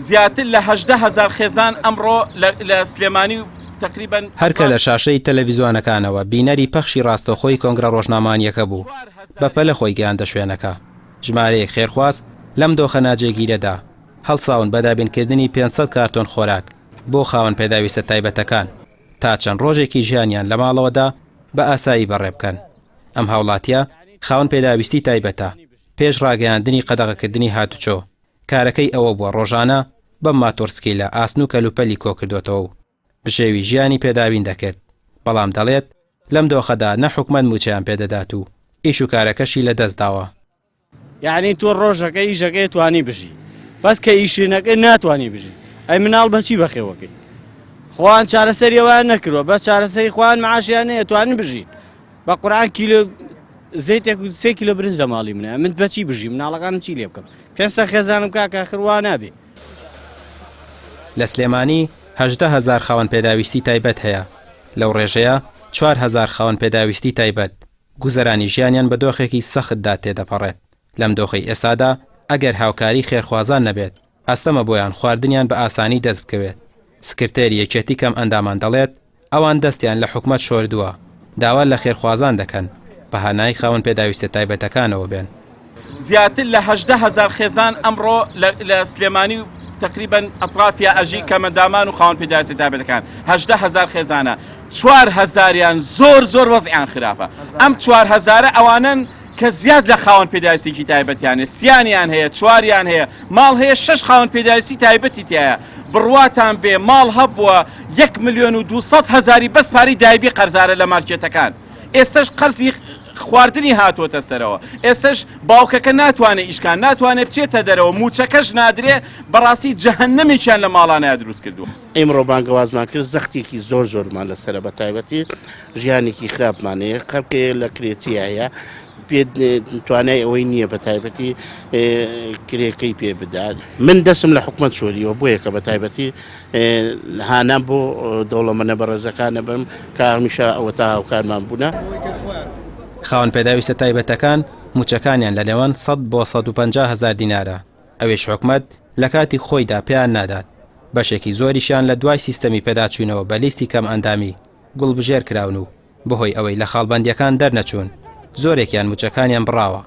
زیاتر لە 18,000 خێزان ئەمڕۆ لە سلێمانی تقریبا هەرکە لە شاشەی تەلەڤیزۆنەکانەوە بینەری پەخشی ڕاستەخۆی کۆنگرە ڕۆژنامانیەکە بوو بەپەلە خۆی گەیاندە شوێنەکە. ژمارەیەک خێرخواست لەم دۆخە ناجێگیرەدا هەڵساون بەدابینکردنی 500 کارتۆن خۆراک بۆ خاوەن پێداویستە تایبەتەکان تا چەند ڕۆژێکی ژیانیان لە ماڵەوەدا بە ئاسایی بەڕێ بکەن. ئەم هاوڵاتیە خاوەن پێداویستی تایبەتە پێش ڕاگەیاندنی قەدەغەکردنی هاتوچۆ. کارەکەی ئەوە بووە ڕۆژانە بەم ماتۆرسکیلە ئاسن و کەلوپەلی کۆکردوێتەوە و بژێوی ژیانی پێداوین دەکرد. بەڵام دەڵێت لەم دۆخەدا نە حکومەت موچیان پێدەدات و ئیش و کارەکەشی لە دەست داوە. یعنی تۆ ڕۆژەکە ئیشەکەی توانی بژی بەس کە ئیشینەکەی ناتوانانی بژی ئەی مناڵ بەچی بەخێوەکەی خوان چارەسەریەوەیان نەکردوە بە چارەسەری خوان معاشیان نەیە توانین بژین بە قورعان کیلۆ زەیتێک 3 کیلۆ برنج لە ماڵی منە من بەچی بژی مناڵەکانم چی لێ بکەم 500 خێزانم کاکە خڕوا نابێ. لە سلێمانی 18,000 خاوەن پێداویستی تایبەت هەیە. لەو ڕێژەیە 4,000 خاوەن پێداویستی تایبەت گوزەرانی ژیانیان بە دۆخێکی سەختدا تێدەپەڕێت. لەم دۆخەی ئێستادا ئەگەر هاوکاری خێرخوازان نەبێت ئەستەمە بۆیان خواردنیان بە ئاسانی دەست بکەوێت. سکرتێری یەکێتی کەم ئەندامان دەڵێت ئەوان دەستیان لە حکومەت شۆردووە داوا لە خێرخوازان دەکەن بەهانای خاوەن پێداویستە تایبەتەکانەوە بێن. زیاتر لە 18,000 خێزان ئەمڕۆ لە سلێمانی و تقریبا ئەطرافیا ئەژی کەمەندامان و خاوەن پێداویستی تایبەتەکان 18,000 خێزانە 4,000یان زۆر وەزعیان خراپە. ئەم 4,000 ئەوانن کە زیاد لە خاوەن پێداویستێکی تایبەتیانێ سییانیان هەیە چواریان هەیە ماڵ هەیە 6 خاوەن پێداویستی تایبەتی تایە بڕواتان بێ ماڵ هەبووە 1,200,000 بەس پارەی دایبی قەرزارە لە مارکێتەکان. ئێستش قەرزی خواردنی هاتوۆتە سەرەوە. ئێستش باوکەکە ناتوانێت ئیشکان ناتوانێت بچێتە دەرەوە موچەکەش نادرێ بەڕاستی جەهەنەمێکیان لە ماڵانەیە دروست کردووە. ئێمڕۆ بانگەوازمان کرد زەختێکی زۆرمان لەسرە بە تایبەتی ژیانێکی خراپمانەیە خەڵکێ لە کرێتیایە پێ توانای ئەوەی نییە بە تایبەتی کرێکەی پێ بدات. من دەسم لە حکومەت شۆریەوە بۆیە کە بە تایبەتی هانە بۆ دەوڵەمەنە بەڕێزەکانە بم کە هەمیشە ئەوە تا هاوکارمان بوونە. خاوەن پێداویستە تایبەتەکان موچەکانیان لە نێوان 100 بۆ 150,000 دینارە. ئەوێش حکومەت لە کاتی خۆیدا پێیان نادات. بەشێکی زۆریشیان لە دوای سیستەمی پێداچوونەوە بە لیستی کەم ئەندامی گوڵبژێر کراون و بەهۆی ئەوەی لە خاڵبەندیەکان دەرنەچوون زۆرێکیان موچەکانیان بڕاوە.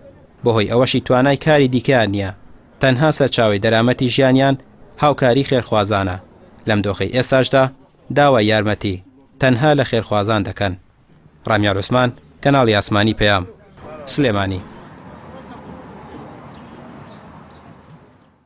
بەهۆی ئەوەشی توانای کاری دیکەیان نییە. تەنها سەرچاوی دەرامەتی ژیانیان هاوکاری خێرخوازانە. لەم دۆخەی ئێستاشدا داوای یارمەتی تەنها لە خێرخوازان دەکەن. ڕامیار عوسمان، کەناڵی ئاسمانی پەیام، سلێمانی.